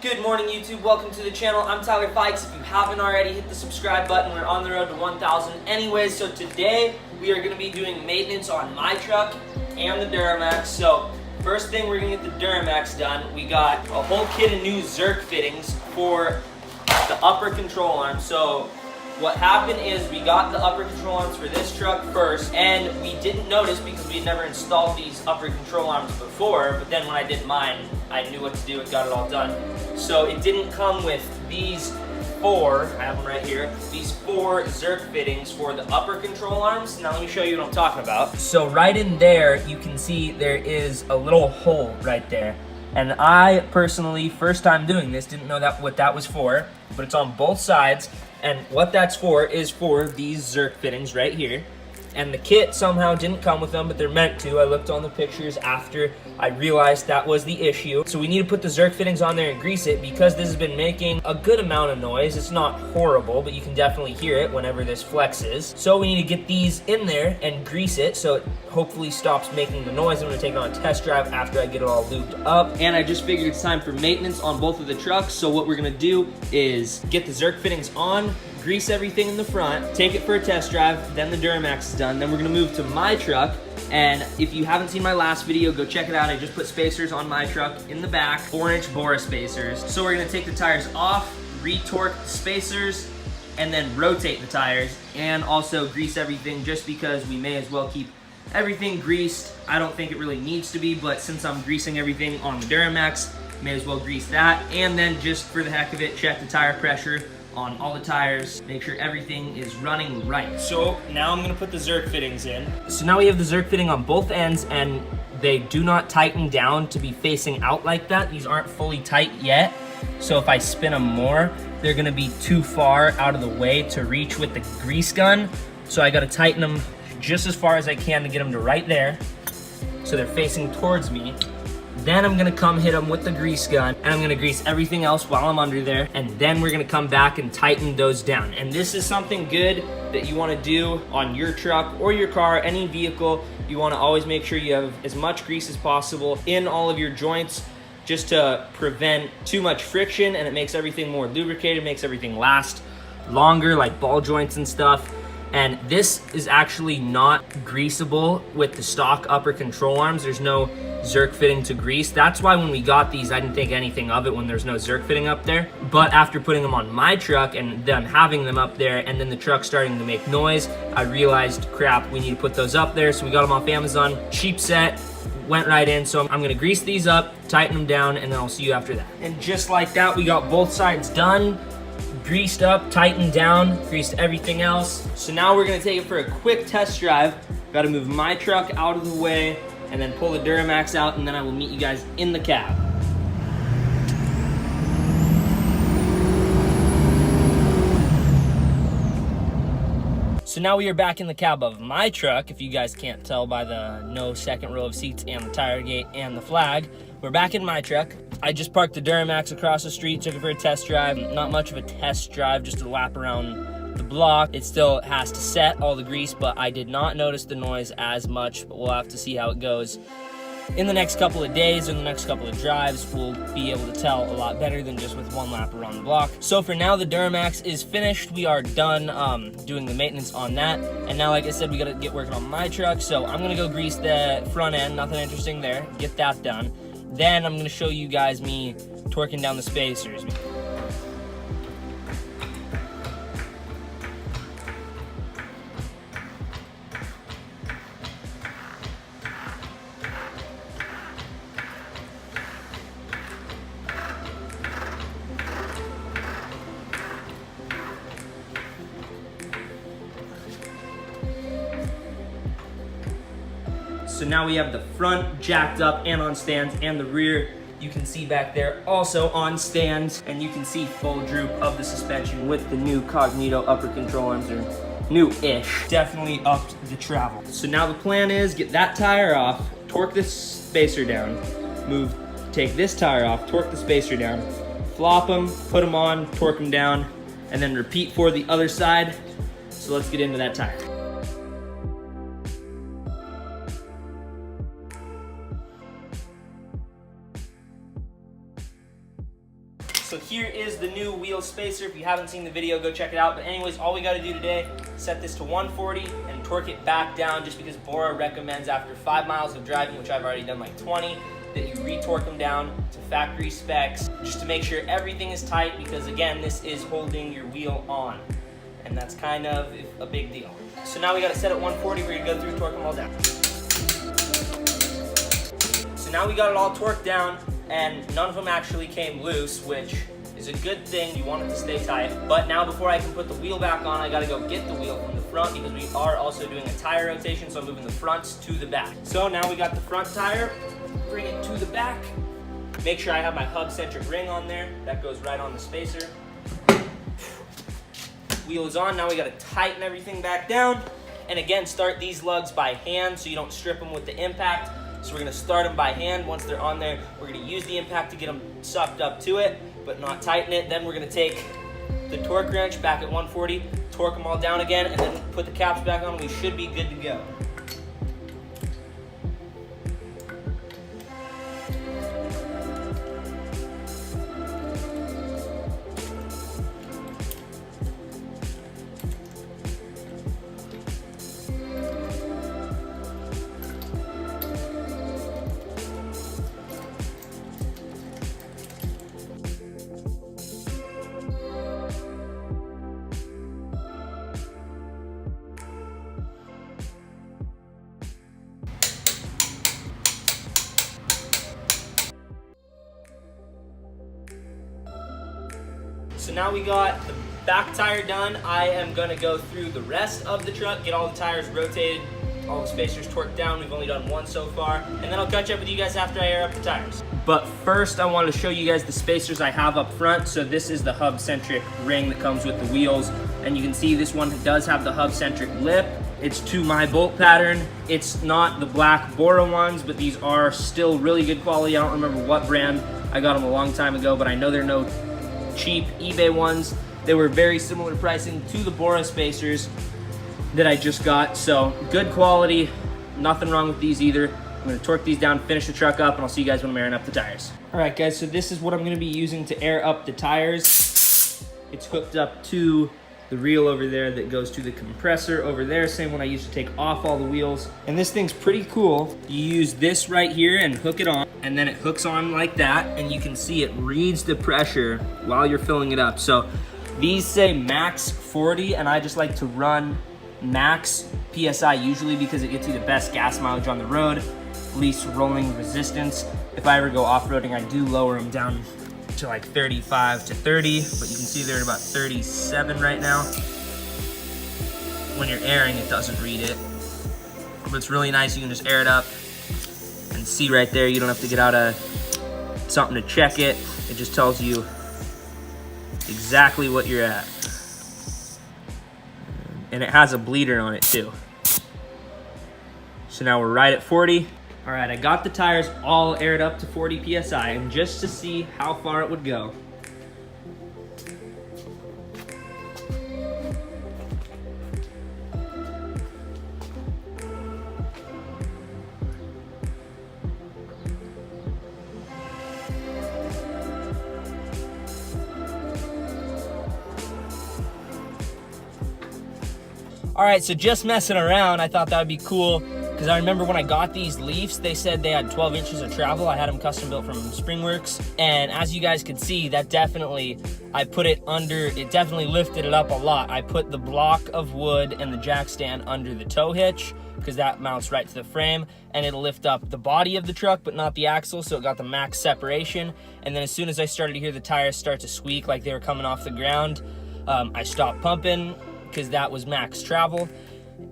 Good morning, YouTube. Welcome to the channel. I'm Tyler Fikes. If you haven't already, hit the subscribe button. We're on the road to 1,000 anyways. So today we are going to be doing maintenance on my truck and the Duramax. So first thing, we're going to get the Duramax done. We got a whole kit of new Zerk fittings for the upper control arm. So what happened is we got the upper control arms for this truck first, and we didn't notice because we had never installed these upper control arms before, but then when I did mine, I knew what to do and got it all done. So it didn't come with these four, I have them right here, these four Zerk fittings for the upper control arms. Now let me show you what I'm talking about. So right in there, you can see there is a little hole right there. And I personally, first time doing this, didn't know what that was for, but it's on both sides. And what that's for is for these Zerk fittings right here. And the kit somehow didn't come with them, but they're meant to. I looked on the pictures after I realized that was the issue. So we need to put the Zerk fittings on there and grease it because this has been making a good amount of noise. It's not horrible, but you can definitely hear it whenever this flexes. So we need to get these in there and grease it so it hopefully stops making the noise. I'm gonna take it on a test drive after I get it all lubed up. And I just figured it's time for maintenance on both of the trucks. So what we're gonna do is get the Zerk fittings on, grease everything in the front, take it for a test drive, then the Duramax is done. Then we're gonna move to my truck, and if you haven't seen my last video, go check it out. I just put spacers on my truck in the back, 4-inch Bora spacers. So we're gonna take the tires off, re-torque the spacers, and then rotate the tires, and also grease everything just because we may as well keep everything greased. I don't think it really needs to be, but since I'm greasing everything on the Duramax, may as well grease that. And then just for the heck of it, check the tire pressure on all the tires, make sure everything is running right. So now I'm gonna put the Zerk fittings in. So now we have the Zerk fitting on both ends, and they do not tighten down to be facing out like that. These aren't fully tight yet. So if I spin them more, they're gonna be too far out of the way to reach with the grease gun. So I gotta tighten them just as far as I can to get them to right there. So they're facing towards me. Then I'm gonna come hit them with the grease gun, and I'm gonna grease everything else while I'm under there, and then we're gonna come back and tighten those down. And this is something good that you wanna do on your truck or your car, any vehicle. You wanna always make sure you have as much grease as possible in all of your joints just to prevent too much friction, and it makes everything more lubricated, makes everything last longer, like ball joints and stuff. And this is actually not greasable with the stock upper control arms. There's no Zerk fitting to grease. That's why when we got these, I didn't think anything of it when there's no Zerk fitting up there. But after putting them on my truck and them having them up there and then the truck starting to make noise, I realized, crap, we need to put those up there. So we got them off Amazon, cheap set, went right in. So I'm gonna grease these up, tighten them down, and then I'll see you after that. And just like that, we got both sides done. Greased up, tightened down, greased everything else. So now we're gonna take it for a quick test drive. Gotta move my truck out of the way and then pull the Duramax out, and then I will meet you guys in the cab. So now we are back in the cab of my truck. If you guys can't tell by the no second row of seats and the tire gate and the flag, we're back in my truck. I just parked the Duramax across the street, took it for a test drive. Not much of a test drive, just a lap around the block. It still has to set all the grease, but I did not notice the noise as much, but we'll have to see how it goes. In the next couple of days or the next couple of drives, we'll be able to tell a lot better than just with one lap around the block. So for now, the Duramax is finished. We are done doing the maintenance on that. And now, like I said, we gotta get working on my truck. So I'm gonna go grease the front end, nothing interesting there, get that done. Then I'm gonna show you guys me torquing down the spacers. So now we have the front jacked up and on stands, and the rear, you can see back there, also on stands, and you can see full droop of the suspension with the new Cognito upper control arms, or new-ish. Definitely upped the travel. So now the plan is get that tire off, torque this spacer down, take this tire off, torque the spacer down, flop them, put them on, torque them down, and then repeat for the other side. So let's get into that tire. So here is the new wheel spacer. If you haven't seen the video, go check it out. But anyways, all we gotta do today, set this to 140 and torque it back down, just because Bora recommends after 5 miles of driving, which I've already done like 20, that you re-torque them down to factory specs, just to make sure everything is tight, because again, this is holding your wheel on. And that's kind of a big deal. So now we got it set at 140, we're gonna go through, torque them all down. So now we got it all torqued down, and none of them actually came loose, which is a good thing. You want it to stay tight. But now before I can put the wheel back on, I gotta go get the wheel from the front, because we are also doing a tire rotation, so I'm moving the fronts to the back. So now we got the front tire, bring it to the back. Make sure I have my hub-centric ring on there. That goes right on the spacer. Wheel is on, now we gotta tighten everything back down. And again, start these lugs by hand so you don't strip them with the impact. So we're gonna start them by hand. Once they're on there, we're gonna use the impact to get them sucked up to it, but not tighten it. Then we're gonna take the torque wrench back at 140, torque them all down again, and then put the caps back on. We should be good to go. So now we got the back tire done. I am gonna go through the rest of the truck, get all the tires rotated, all the spacers torqued down. We've only done one so far. And then I'll catch up with you guys after I air up the tires. But first I want to show you guys the spacers I have up front. So this is the hub-centric ring that comes with the wheels. And you can see this one does have the hub-centric lip. It's to my bolt pattern. It's not the black Bora ones, but these are still really good quality. I don't remember what brand. I got them a long time ago, but I know they're no cheap eBay ones. They were very similar pricing to the Bora spacers that I just got. So good quality, nothing wrong with these either. I'm gonna torque these down, finish the truck up, and I'll see you guys when I'm airing up the tires. All right guys, so this is what I'm gonna be using to air up the tires. It's hooked up to the reel over there that goes to the compressor over there, same one I used to take off all the wheels. And this thing's pretty cool. You use this right here and hook it on, and then it hooks on like that, and you can see it reads the pressure while you're filling it up. So these say max 40, and I just like to run max PSI usually because it gets you the best gas mileage on the road, least rolling resistance. If I ever go off-roading, I do lower them down to like 35 to 30, but you can see they're at about 37 right now. When you're airing, it doesn't read it, but it's really nice. You can just air it up and see right there. You don't have to get out a something to check it. It just tells you exactly what you're at. And it has a bleeder on it too. So now we're right at 40. All right, I got the tires all aired up to 40 PSI, and just to see how far it would go. All right, so just messing around, I thought that would be cool, because I remember when I got these Leafs, they said they had 12 inches of travel. I had them custom built from SpringWorks, and as you guys could see, that definitely, I put it under, it definitely lifted it up a lot. I put the block of wood and the jack stand under the tow hitch, because that mounts right to the frame, and it'll lift up the body of the truck, but not the axle, so it got the max separation. And then as soon as I started to hear the tires start to squeak like they were coming off the ground, I stopped pumping, because that was max travel,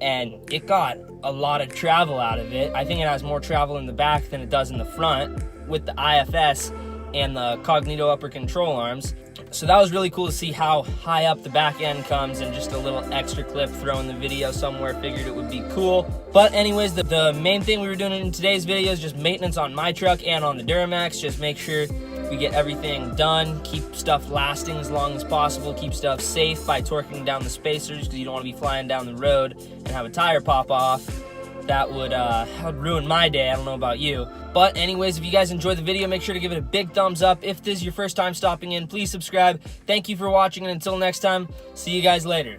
and it got a lot of travel out of it. I think it has more travel in the back than it does in the front with the IFS and the Cognito upper control arms. So that was really cool to see how high up the back end comes, and just a little extra clip throw in the video somewhere, figured it would be cool. But anyways, the main thing we were doing in today's video is just maintenance on my truck and on the Duramax. Just make sure we get everything done, keep stuff lasting as long as possible, keep stuff safe by torquing down the spacers, because you don't want to be flying down the road and have a tire pop off. that would ruin my day. I don't know about you. But anyways, if you guys enjoyed the video, make sure to give it a big thumbs up. If this is your first time stopping in, please subscribe. Thank you for watching, and until next time, see you guys later.